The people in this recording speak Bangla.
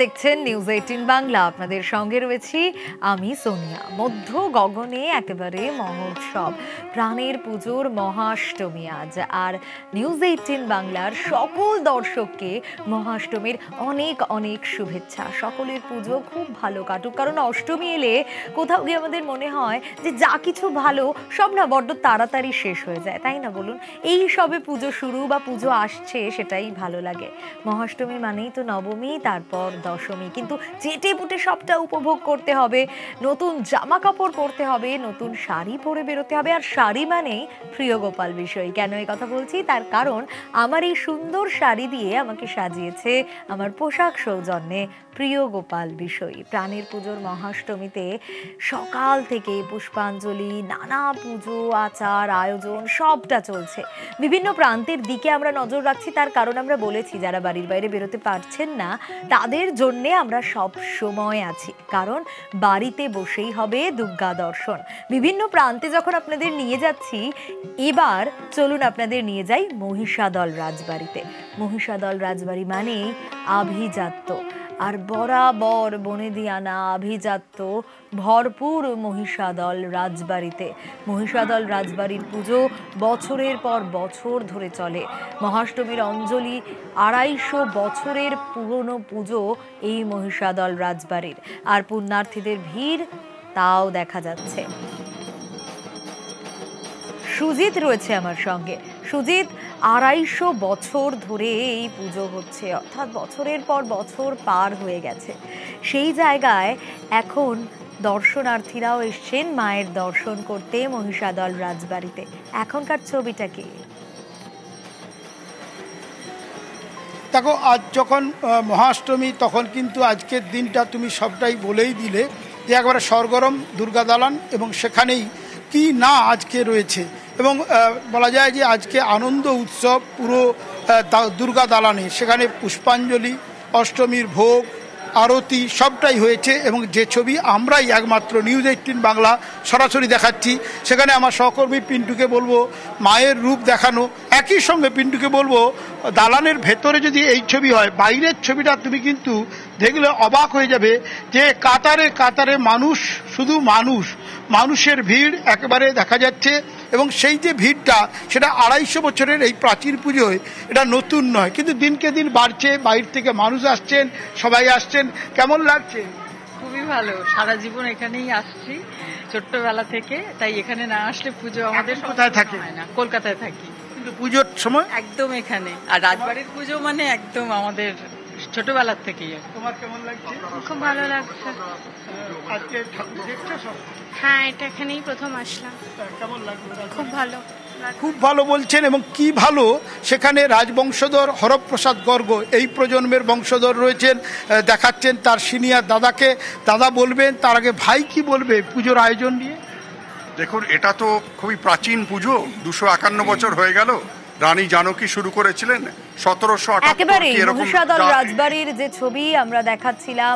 দেখছেন নিউজ 18 বাংলা। আপনাদের সঙ্গে রয়েছি আমি সোনিয়া। মধ্য গগনে একেবারে মহোৎসব, প্রাণের পুজোর মহাষ্টমী আজ। আর নিউজ 18 বাংলার সকল দর্শককে মহাষ্টমীর অনেক অনেক শুভেচ্ছা। সকলের পুজো খুব ভালো কাটুক, কারণ অষ্টমী এলে কোথাও গিয়ে আমাদের মনে হয় যে যা কিছু ভালো সব না বড্ড তাড়াতাড়ি শেষ হয়ে যায়, তাই না বলুন? এই সবে পুজো শুরু বা পুজো আসছে, সেটাই ভালো লাগে। মহাষ্টমী মানেই তো নবমী, তারপর দশমী, কিন্তু চেটে পুটে সবটা উপভোগ করতে হবে। নতুন জামা কাপড় পরতে হবে, নতুন শাড়ি পরে বেরোতে হবে। আর শাড়ি মানেই প্রিয় গোপাল বিষয়। কেন এই কথা বলছি? তার কারণ আমার এই সুন্দর শাড়ি দিয়ে আমাকে সাজিয়েছে আমার পোশাক সৌজন্যে প্রিয় গোপাল বিষয়। প্রাণের পুজোর মহাষ্টমীতে সকাল থেকে পুষ্পাঞ্জলি, নানা পুজো আচার আয়োজন সবটা চলছে। বিভিন্ন প্রান্তের দিকে আমরা নজর রাখছি, তার কারণ আমরা বলেছি যারা বাড়ির বাইরে বেরোতে পারছেন না তাদের জন্যে আমরা সব সময় আছি, কারণ বাড়িতে বসেই হবে দুর্গা দর্শন। বিভিন্ন প্রান্তে যখন আপনাদের নিয়ে যাচ্ছি, এবার চলুন আপনাদের নিয়ে যাই মহিষাদল রাজবাড়িতে। মহিষাদল রাজবাড়ি মানেই আভিজাত্য, আর বরাবর বনেদিয়ানা আভিজাত্য ভরপুর মহিষাদল রাজবাড়িতে। মহিষাদল রাজবাড়ির পুজো বছরের পর বছর ধরে চলে। মহাষ্টমীর অঞ্জলি 250 বছরের পুরনো পুজো এই মহিষাদল রাজবাড়ির। আর পুণ্যার্থীদের ভিড় তাও দেখা যাচ্ছে। সুজিত রয়েছে আমার সঙ্গে। সুজিত, 250 বছর ধরে এই পুজো হচ্ছে, অর্থাৎ বছরের পর বছর পার হয়ে গেছে। সেই জায়গায় এখন দর্শনার্থীরাও এসছেন মায়ের দর্শন করতে মহিষাদল রাজবাড়িতে। এখনকার ছবিটা কি? দেখো, আজ যখন মহাষ্টমী, তখন কিন্তু আজকের দিনটা তুমি সবটাই বলেই দিলে যে একবারে সরগরম দুর্গা দালান, এবং সেখানেই কি না আজকে রয়েছে। এবং বলা যায় যে আজকে আনন্দ উৎসব পুরো দুর্গা দালানে। সেখানে পুষ্পাঞ্জলি, অষ্টমীর ভোগ, আরতি সবটাই হয়েছে। এবং যে ছবি আমরাই একমাত্র নিউজ 18 বাংলা সরাসরি দেখাচ্ছি, সেখানে আমার সহকর্মী পিন্টুকে বলবো মায়ের রূপ দেখানো। একই সঙ্গে পিন্টুকে বলবো দালানের ভেতরে যদি এই ছবি হয়, বাইরের ছবিটা তুমি কিন্তু দেখলে অবাক হয়ে যাবে যে কাতারে কাতারে মানুষ, শুধু মানুষের ভিড় একেবারে দেখা যাচ্ছে। এবং সেই যে ভিড়টা, সেটা 250 বছরের এই প্রাচীন পুজোয় এটা নতুন নয়, কিন্তু দিনকে দিন বাড়ছে। বাইরে থেকে মানুষ আসছেন, সবাই আসছেন। কেমন লাগছে? খুবই ভালো। সারা জীবন এখানেই আসছি ছোট্টবেলা থেকে, তাই এখানে না আসলে পুজো আমাদের কোথায় থাকে? না, কলকাতায় থাকি, কিন্তু পুজোর সময় একদম এখানে। আর রাজবাড়ির পুজো মানে একদম আমাদের ছোটবেলার থেকেই। তোমার কেমন লাগছে? খুব ভালো লাগছে। আজকে ঠাকুর দেখছো সব? হ্যাঁ, এটা এখানেই প্রথম আসলাম। কেমন লাগলো? খুব ভালো। খুব ভালো বলছেন। এবং কি ভালো, সেখানে রাজবংশধর হরপ্রসাদ গর্গ এই প্রজন্মের বংশধর রয়েছেন, দেখাচ্ছেন তার সিনিয়র দাদাকে। দাদা বলবেন, তার আগে ভাই কি বলবে পুজোর আয়োজন নিয়ে? দেখুন, এটা তো খুবই প্রাচীন পুজো, 251 বছর হয়ে গেল। রানী জানকী শুরু করেছিলেন 1778। একেবারে মহিষাদল রাজবাড়ির যে ছবি আমরা দেখাচ্ছিলাম,